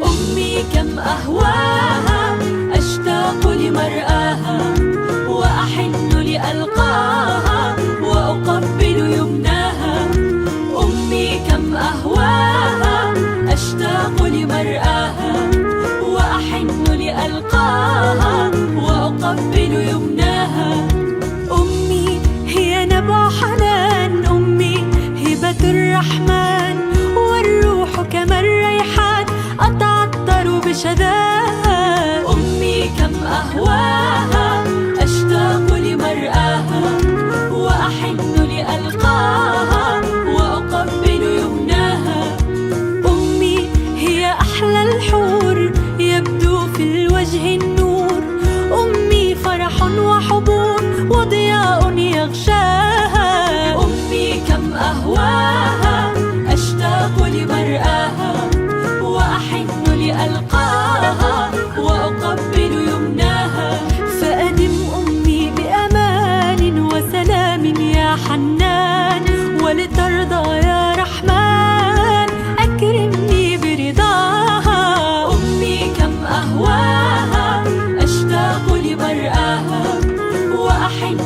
أمي كم أهواها، أشتاق لمرآها وأحن لألقاها وأقبل يمناها. أمي كم أهواها، أشتاق لمرآها وأحن لألقاها وأقبل يمناها. أمي هي نبع حنان، أمي هبة الرحمن، والروح كما الريحان أتعطر بشذاها. أمي كم أهواها، أشتاق لمرآها وأحن لألقاها وأقبل يمناها. أمي هي أحلى الحور، يبدو في الوجه النور، أمي فرح وحبور وضياء يغشاها. أمي كم أهواها، أشتاق لمرآها وأحن لألقاها وأقبل يمناها. فأدم أمي بأمان وسلام يا حنان، ولترضى يا رحمن أكرمني برضاها. أمي كم أهواها، أشتاق لمرآها وأحن